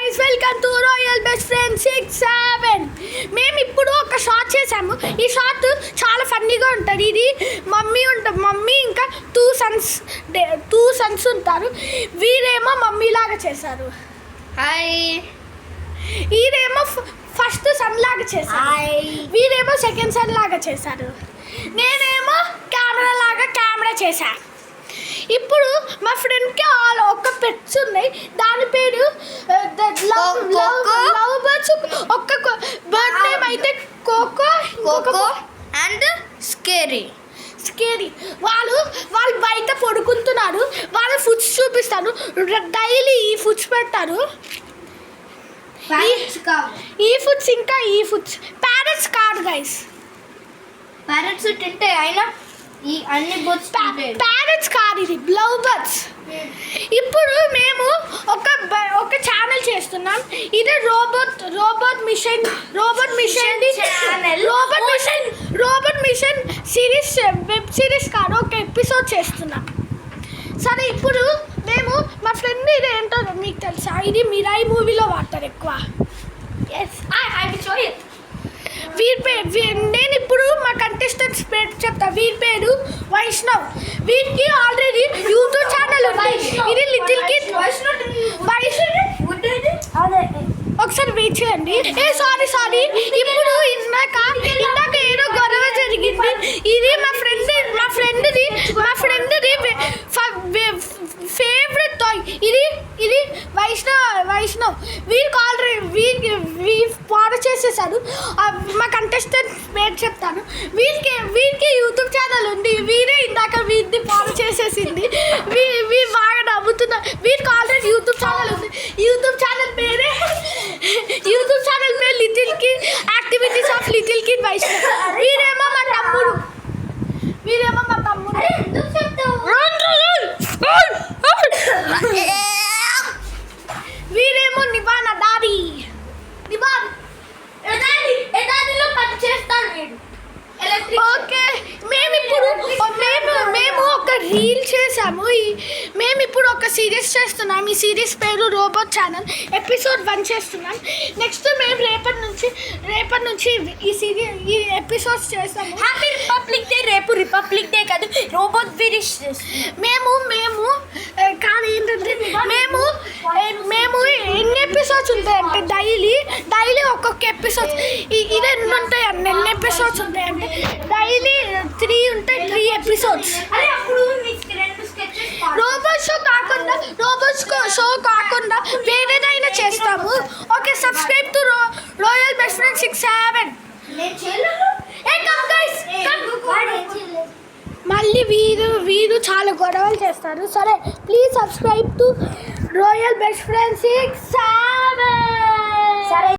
Guys, welcome to royal best friend 6-7. మేము ఇప్పుడు ఒక షాట్ చేసాము. ఈ షాట్ చాలా ఫన్నీగా ఉంటుంది. ఇది మమ్మీ ఇంకా టూ సన్స్ ఉంటారు. వీరేమో మమ్మీ లాగా చేశారు. హాయ్. వీరేమో ఫస్ట్ సన్ లాగా చేశారు. వీరేమో సెకండ్ సన్ లాగా చేశారు. నేనేమో కెమెరా చేశాను. ఇప్పుడు మా ఫ్రెండ్కి ఒక్క పెట్స్ ఉన్నాయి. దాని పేరు లవ్ బర్డ్స్. ఒక్క బర్డ్ నేమ్ అయితే కోకో అండ్ స్కేరీ. వాళ్ళు బయట పడుకుంటున్నారు. వాళ్ళ ఫుడ్స్ చూపిస్తాను. డైలీ ఈ ఫుడ్స్ పెడతారు. ఈ ఫుడ్స్ ఇంకా ఈ ఫుడ్స్ ప్యారెట్స్ కాదు గైస్. ప్యారెట్స్ తింటే అయినా ఈ అన్ని బర్డ్స్ ప్యారెట్స్ కాదు, ఇది లవ్ బర్డ్స్. ఇప్పుడు మేము ఒక ఛానల్ చేస్తున్నాం. ఇది robot mission series, web series కాదు, ఒక ఎపిసోడ్ చేస్తున్నాం. సరే, ఇప్పుడు మేము మా ఫ్రెండ్ ఇది ఏంటో మీకు తెలుసా? ఇది మిరాయి మూవీలో వాడతారు ఎక్కువ. నేను ఇప్పుడు మా కంటెస్టెంట్స్ పేరు చెప్తా. వీరి పేరు వైష్ణవ్. వీరికి ఆల్రెడీ యూట్యూబ్ ఛానల్ ఉంది. ఇది లిటిల్ కిడ్ ఒకసారి వెయిట్ చేయండి. సారీ, ఇప్పుడు ఇందాక ఏదో గొడవ జరిగింది. ఇది మా ఫ్రెండ్ది ఫేవరెట్ టాయ్. ఇది వైష్ణవ్. వీరికి ఆల్రెడీ పాడు చేసేసాడు. మా కంటెస్టెంట్ పేరు చెప్తాను. వీరికి యూట్యూబ్ ఛానల్ ఉంది. వీరే ఇందాక వీరిని పాడు చేసేసింది. వీరు బాగా నవ్వుతున్నారు. వీరికి ఆల్రెడీ యూట్యూబ్ ఛానల్ ఉంది. యూట్యూబ్ ఛానల్ పేరు little kid activities of little kid Vaishnav. వీరేమో మా తమ్ముడు. వీరేమో నిబానా డాడీ. ఓకే, మేము ఒక రీల్ చేసాము. మేము ఇప్పుడు ఒక సిరీస్ చేస్తున్నాం. ఈ సిరీస్ పేరు రోబోట్ ఛానల్. ఎపిసోడ్ 1 చేస్తున్నాం. నెక్స్ట్ మేము రేపటి నుంచి ఈ ఎపిసోడ్స్ చేస్తాము. Happy republic day. రేపు రిపబ్లిక్ డే కాదు, రోబోట్ విరిష్. మేము కానీ ఏంటంటే మేము ఎన్ని ఎపిసోడ్స్ ఉంటాయంటే డైలీ ఒక్కొక్క ఎపిసోడ్స్. ఇది ఎన్ని ఉంటాయండి? ఎన్ని ఎపిసోడ్స్ ఉంటాయంటే డైలీ 3 ఉంటాయి. 3 ఎపిసోడ్స్. రోబోట్ షో కాకుండా వేరేదైనా చేస్తాము. Okay, subscribe to royal best friend 6-7. మళ్ళీ వీరు చాలా గొడవలు చేస్తారు. సరే, please subscribe to royal best friend 6-7.